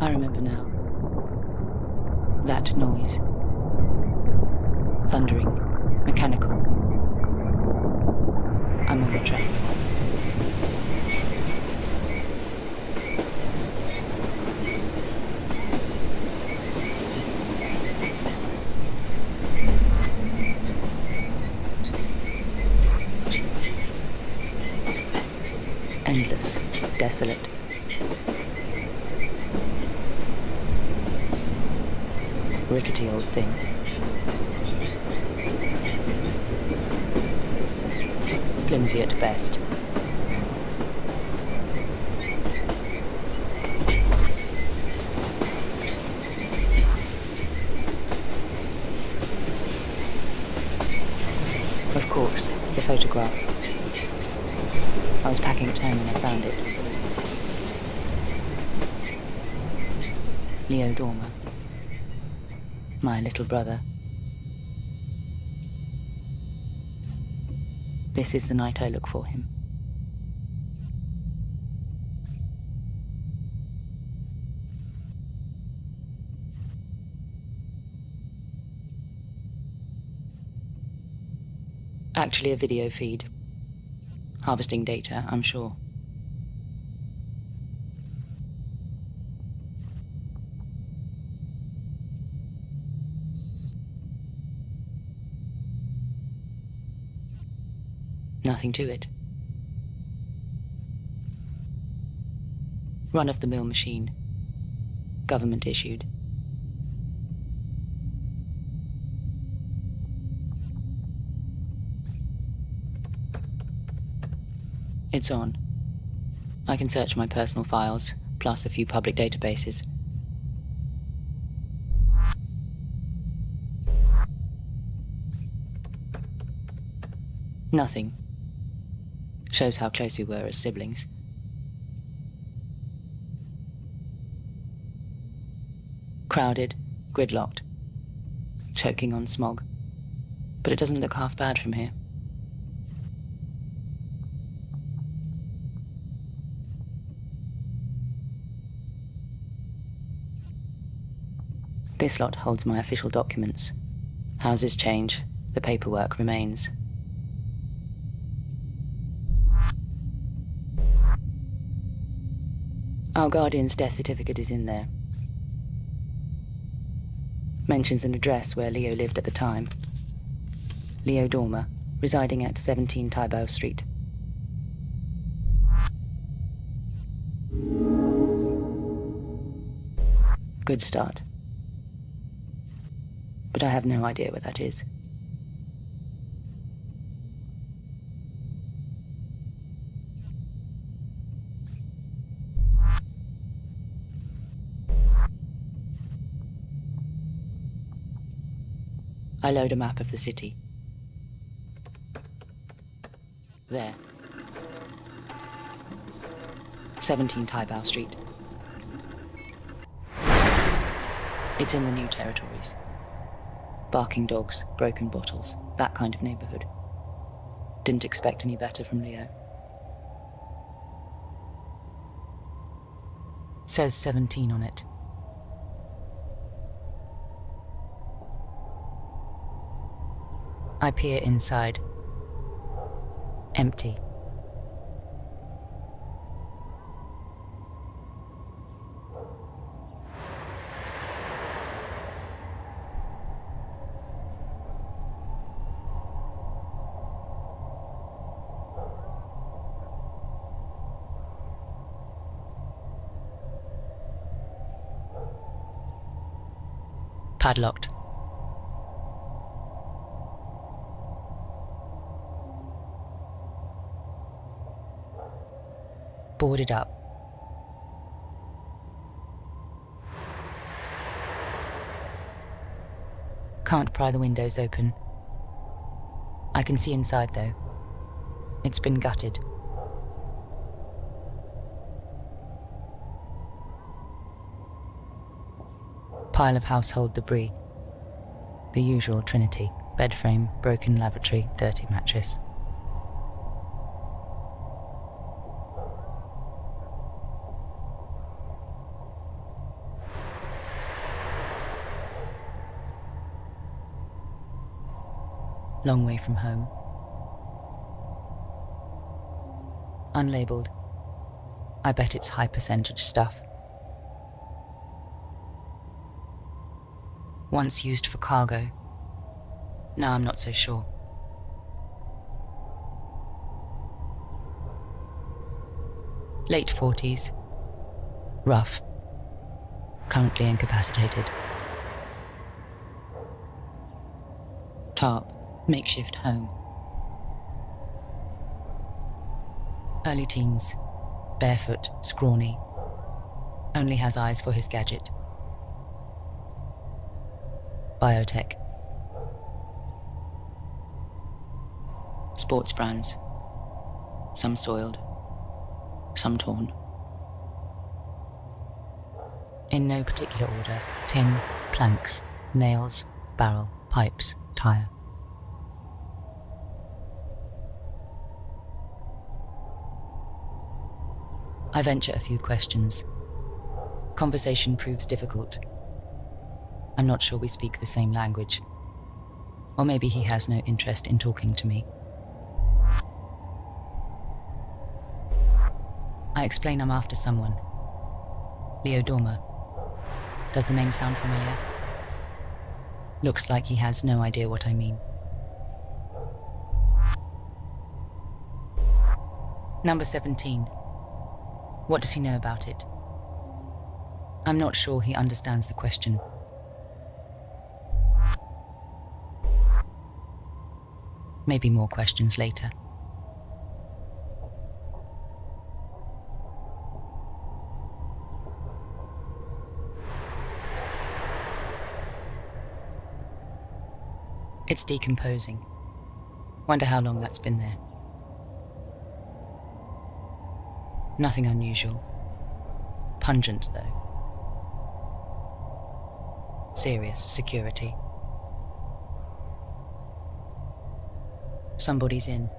I remember now. That noise. Thundering, mechanical. I'm on the train. Endless, desolate. Rickety old thing. Flimsy at best. Of course, the photograph. I was packing at home when I found it. Leo Dormer. My little brother. This is the night I look for him. Actually a video feed. Harvesting data, I'm sure. Nothing to it. Run-of-the-mill machine. Government issued. It's on. I can search my personal files, plus a few public databases. Nothing. Shows how close we were as siblings. Crowded, gridlocked, choking on smog. But it doesn't look half bad from here. This lot holds my official documents. Houses change, the paperwork remains. Our guardian's death certificate is in there. Mentions an address where Leo lived at the time. Leo Dormer, residing at 17 Tybau Street. Good start. But I have no idea where that is. I load a map of the city. There. 17 Tybau Street. It's in the new territories. Barking dogs, broken bottles, that kind of neighborhood. Didn't expect any better from Leo. Says 17 on it. I peer inside. Empty. Padlocked. Boarded up. Can't pry the windows open. I can see inside though. It's been gutted. Pile of household debris. The usual trinity. Bed frame, broken lavatory, dirty mattress. Long way from home. Unlabeled. I bet it's high percentage stuff. Once used for cargo. Now I'm not so sure. Late 40s. Rough. Currently incapacitated. Tarp. Makeshift home. Early teens. Barefoot, scrawny. Only has eyes for his gadget. Biotech. Sports brands. Some soiled. Some torn. In no particular order: tin, planks, nails, barrel, pipes, tire. I venture a few questions. Conversation proves difficult. I'm not sure we speak the same language. Or maybe he has no interest in talking to me. I explain I'm after someone. Leo Dormer. Does the name sound familiar? Looks like he has no idea what I mean. Number 17. What does he know about it? I'm not sure he understands the question. Maybe more questions later. It's decomposing. Wonder how long that's been there. Nothing unusual. Pungent, though. Serious security. Somebody's in.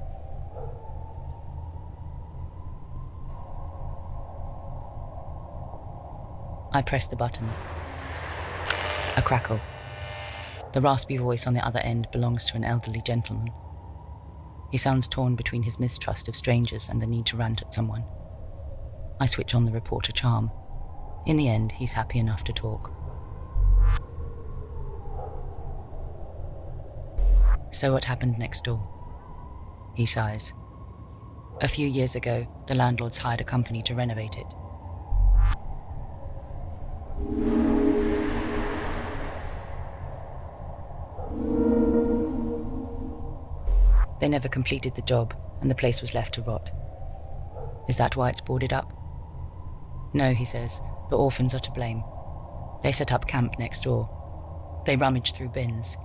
I press the button. A crackle. The raspy voice on the other end belongs to an elderly gentleman. He sounds torn between his mistrust of strangers and the need to rant at someone. I switch on the reporter charm. In the end, he's happy enough to talk. So what happened next door? He sighs. A few years ago, the landlords hired a company to renovate it. They never completed the job, and the place was left to rot. Is that why it's boarded up? No, he says, the orphans are to blame. They set up camp next door. They rummage through bins,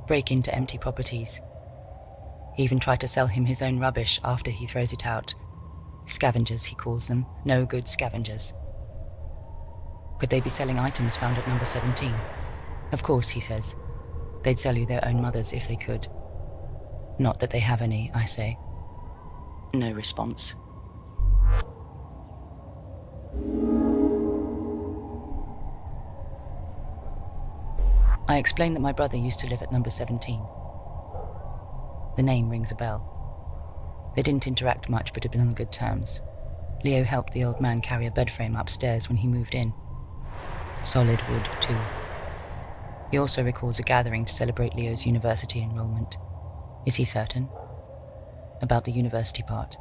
break into empty properties, even try to sell him his own rubbish after he throws it out. Scavengers, he calls them, no good scavengers. Could they be selling items found at number 17? Of course, he says. They'd sell you their own mothers if they could. Not that they have any, I say. No response. I explain that my brother used to live at number 17. The name rings a bell. They didn't interact much, but had been on good terms. Leo helped the old man carry a bed frame upstairs when he moved in. Solid wood, too. He also recalls a gathering to celebrate Leo's university enrollment. Is he certain? About the university part?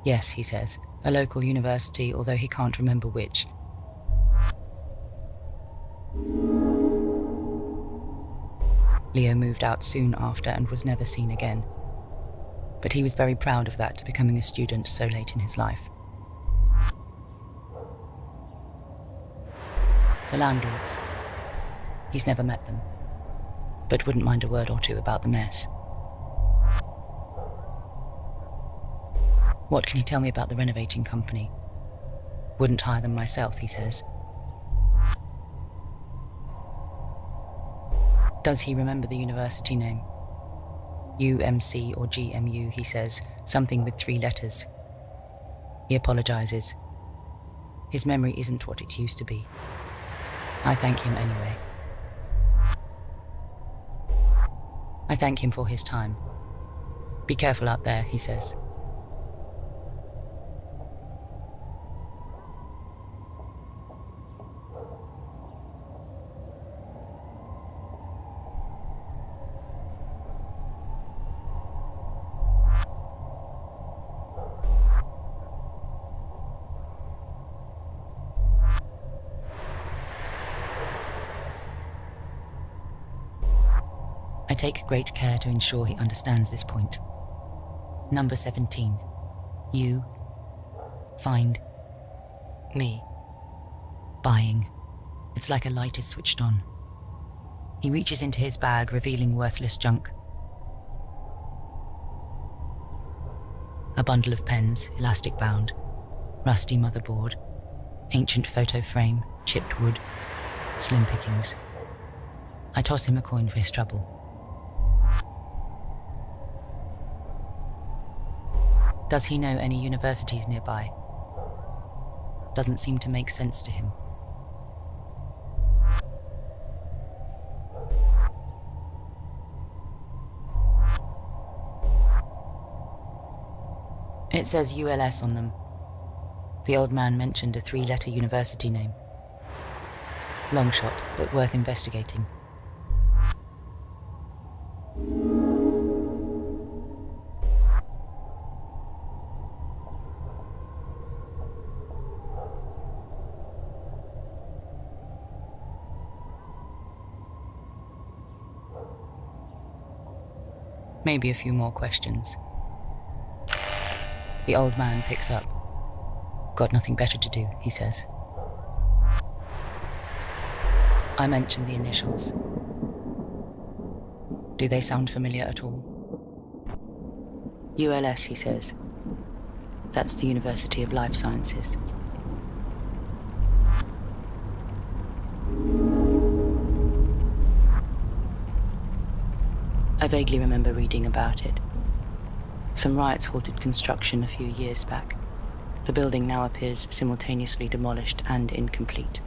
Yes, he says. A local university, although he can't remember which. Leo moved out soon after and was never seen again. But he was very proud of that, becoming a student so late in his life. The landlords. He's never met them, but wouldn't mind a word or two about the mess. What can he tell me about the renovating company? Wouldn't hire them myself, he says. Does he remember the university name? UMC or GMU, he says, something with 3 letters. He apologizes. His memory isn't what it used to be. I thank him anyway. I thank him for his time. Be careful out there, he says. I take great care to ensure he understands this point. Number 17. You find me. Buying. It's like a light is switched on. He reaches into his bag, revealing worthless junk. A bundle of pens, elastic bound, rusty motherboard, ancient photo frame, chipped wood, slim pickings. I toss him a coin for his trouble. Does he know any universities nearby? Doesn't seem to make sense to him. It says ULS on them. The old man mentioned a 3-letter university name. Long shot, but worth investigating. Maybe a few more questions. The old man picks up. Got nothing better to do, he says. I mention the initials. Do they sound familiar at all? ULS, he says. That's the University of Life Sciences. I vaguely remember reading about it. Some riots halted construction a few years back. The building now appears simultaneously demolished and incomplete.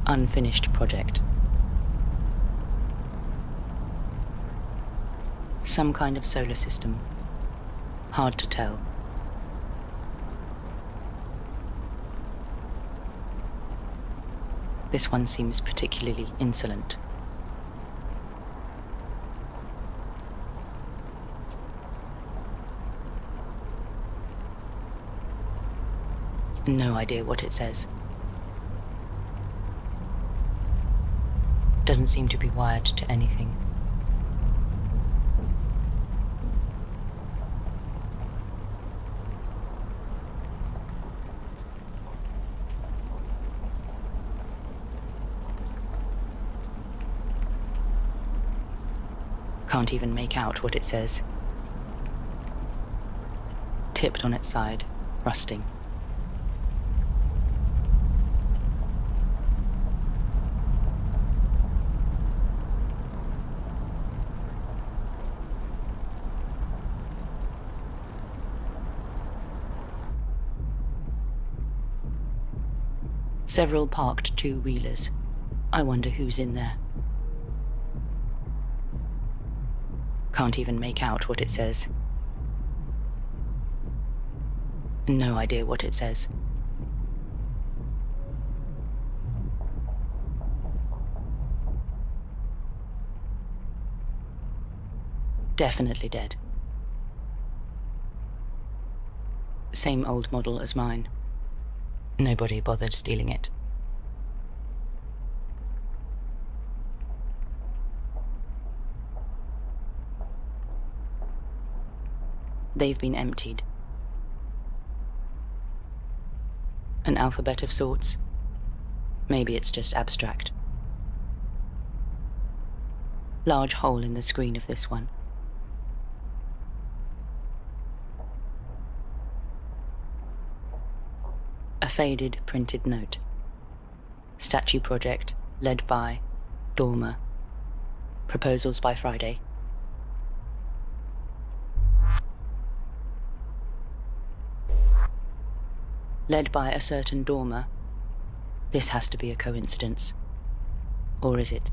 Unfinished project. Some kind of solar system. Hard to tell. This one seems particularly insolent. No idea what it says. Doesn't seem to be wired to anything. Can't even make out what it says. Tipped on its side, rusting. Several parked two-wheelers. I wonder who's in there. Can't even make out what it says. No idea what it says. Definitely dead. Same old model as mine. Nobody bothered stealing it. They've been emptied. An alphabet of sorts. Maybe it's just abstract. Large hole in the screen of this one. A faded printed note. Statue project led by Dormer. Proposals by Friday. led by a certain dormer. This has to be a coincidence. Or is it?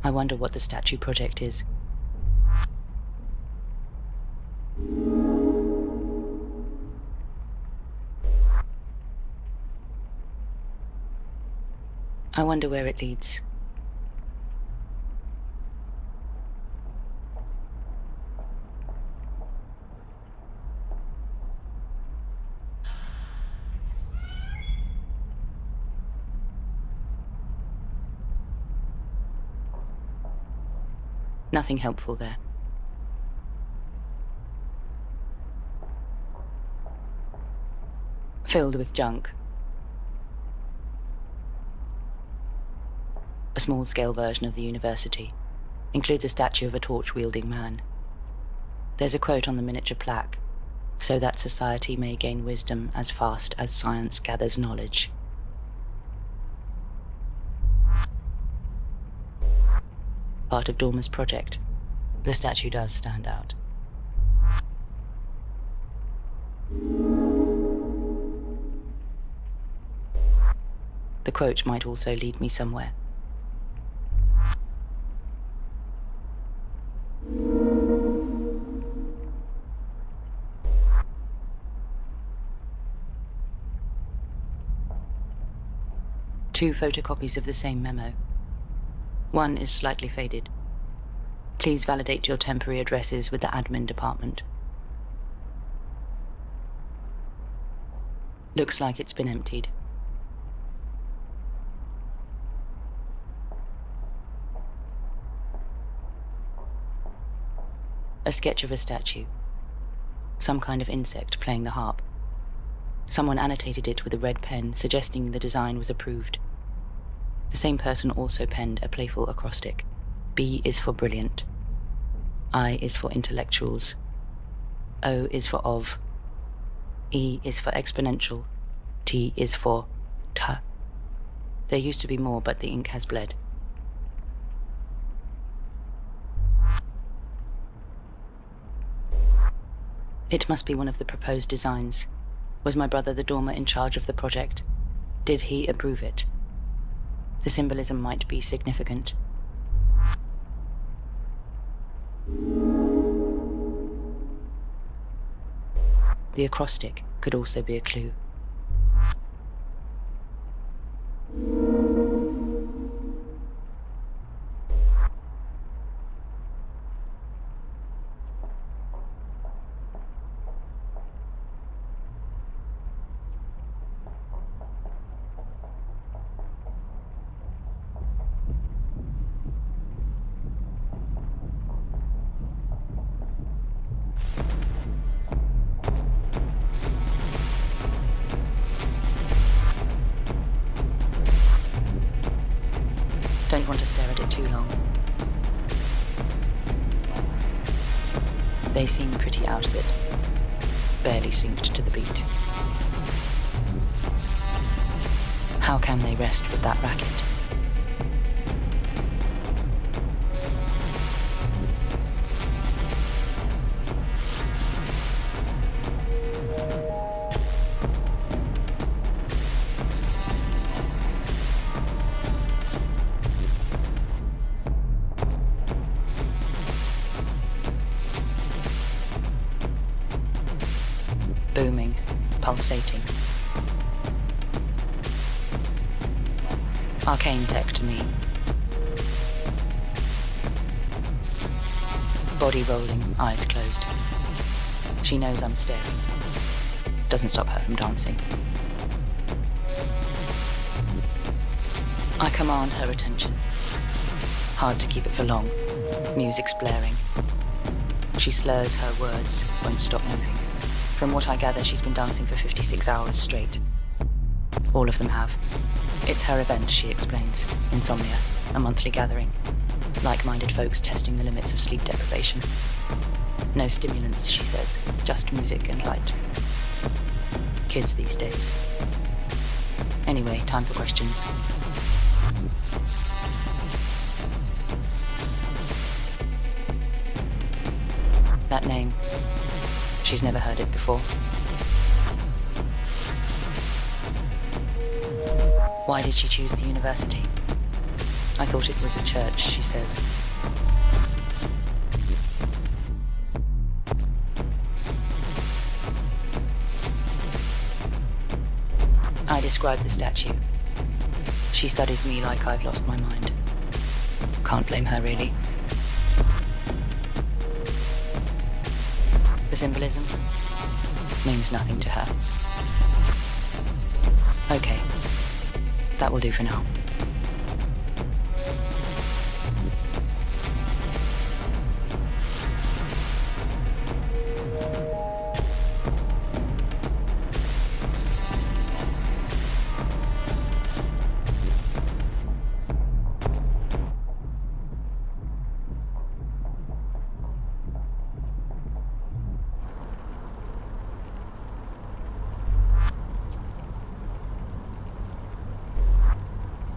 I wonder what the statue project is. I wonder where it leads. Nothing helpful there. Filled with junk. A small-scale version of the university includes a statue of a torch-wielding man. There's a quote on the miniature plaque, "So that society may gain wisdom as fast as science gathers knowledge." Part of Dormer's project. The statue does stand out. The quote might also lead me somewhere. Two photocopies of the same memo. One is slightly faded. Please validate your temporary addresses with the admin department. Looks like it's been emptied. A sketch of a statue. Some kind of insect playing the harp. Someone annotated it with a red pen, suggesting the design was approved. The same person also penned a playful acrostic. B is for brilliant. I is for intellectuals. O is for of. E is for exponential. T is for t. There used to be more, but the ink has bled. It must be one of the proposed designs. Was my brother the dormer in charge of the project? Did he approve it? The symbolism might be significant. The acrostic could also be a clue. Don't want to stare at it too long. They seem pretty out of it, barely synced to the beat. How can they rest with that racket? Booming, pulsating. Arcane tech to me. Body rolling, eyes closed. She knows I'm staring. Doesn't stop her from dancing. I command her attention. Hard to keep it for long. Music's blaring. She slurs her words, won't stop moving. From what I gather, she's been dancing for 56 hours straight. All of them have. It's her event, she explains. Insomnia, a monthly gathering. Like-minded folks testing the limits of sleep deprivation. No stimulants, she says, just music and light. Kids these days. Anyway, time for questions. That name. She's never heard it before. Why did she choose the university? I thought it was a church, she says. I describe the statue. She studies me like I've lost my mind. Can't blame her, really. The symbolism means nothing to her. Okay, that will do for now.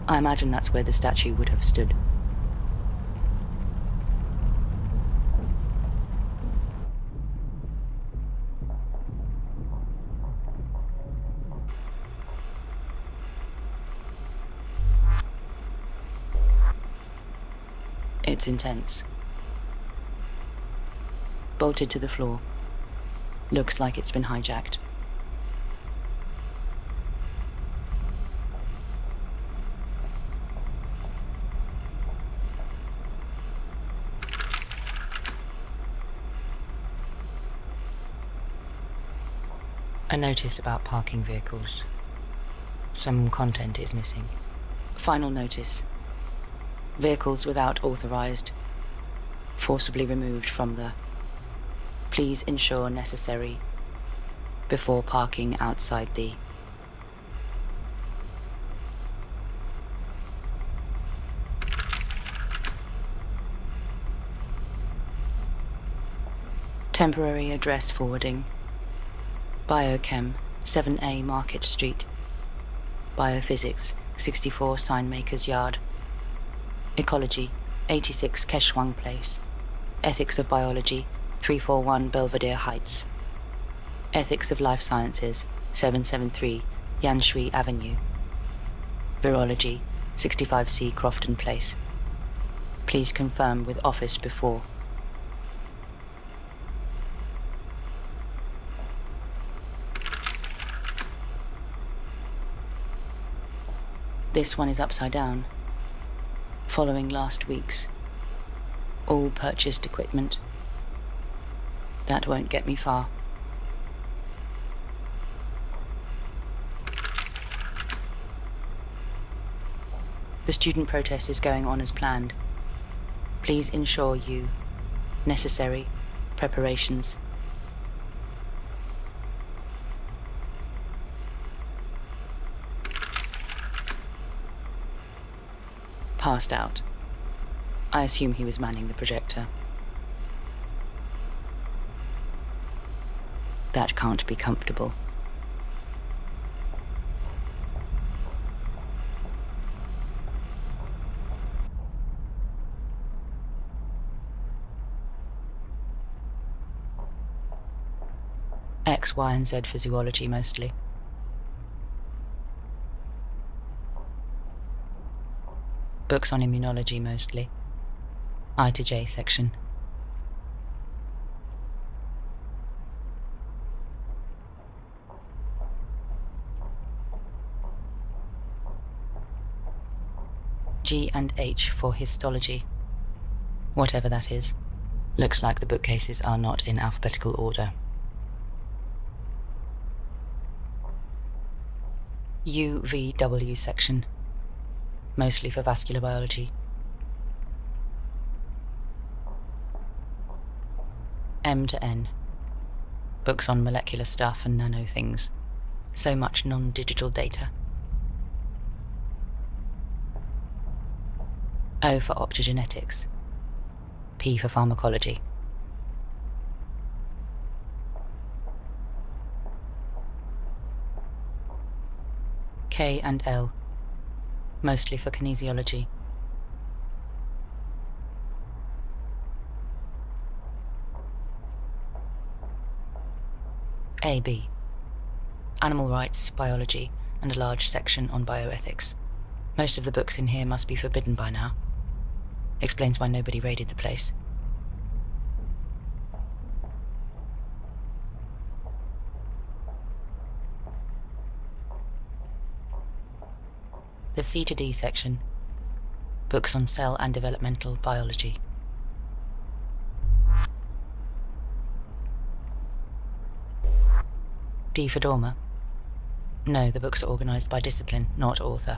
I imagine that's where the statue would have stood. It's intense. Bolted to the floor. Looks like it's been hijacked. A notice about parking vehicles. Some content is missing. Final notice. Vehicles without authorized, forcibly removed from the. Please ensure necessary before parking outside the. Temporary address forwarding. Biochem, 7A Market Street. Biophysics, 64 Signmakers Yard. Ecology, 86 Keshwang Place. Ethics of Biology, 341 Belvedere Heights. Ethics of Life Sciences, 773 Yanshui Avenue. Virology, 65C Crofton Place. Please confirm with office before. This one is upside down, following last week's. All purchased equipment. That won't get me far. The student protest is going on as planned. Please ensure you. Necessary preparations. Passed out. I assume he was manning the projector. That can't be comfortable. X, Y, and Z for zoology mostly. Books on immunology mostly. I to J section. G and H for histology. Whatever that is. Looks like the bookcases are not in alphabetical order. UVW section. Mostly for vascular biology. M to N. Books on molecular stuff and nano things. So much non-digital data. O for optogenetics. P for pharmacology. K and L. Mostly for kinesiology. AB. Animal rights, biology, and a large section on bioethics. Most of the books in here must be forbidden by now. Explains why nobody raided the place. The C to D section. Books on cell and developmental biology. D for Dormer. No, the books are organised by discipline, not author.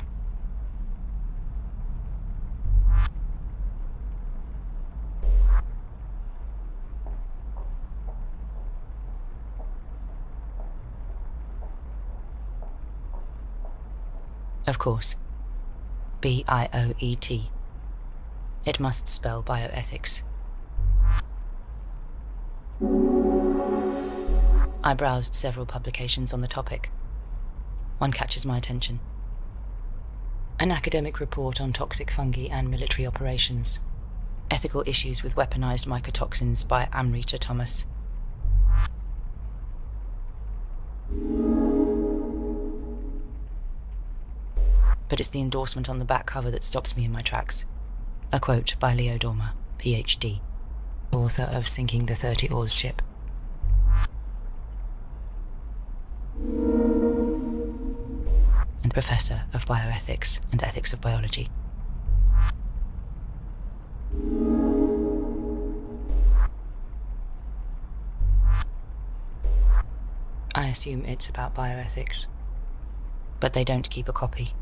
Of course. B-I-O-E-T. It must spell bioethics. I browsed several publications on the topic. One catches my attention. An academic report on toxic fungi and military operations. Ethical issues with weaponized mycotoxins by Amrita Thomas. But it's the endorsement on the back cover that stops me in my tracks. A quote by Leo Dormer, PhD, author of Sinking the 30 Oars Ship. And professor of bioethics and ethics of biology. I assume it's about bioethics, but they don't keep a copy.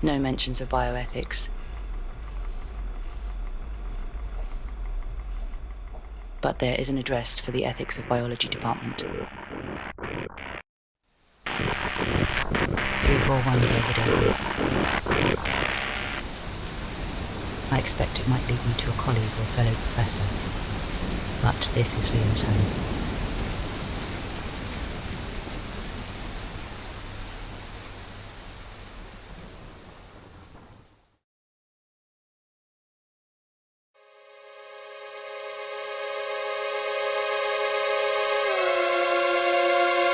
No mentions of bioethics. But there is an address for the Ethics of Biology Department. 341 Belvedere Heights. I expect it might lead me to a colleague or fellow professor, but this is Leo's home.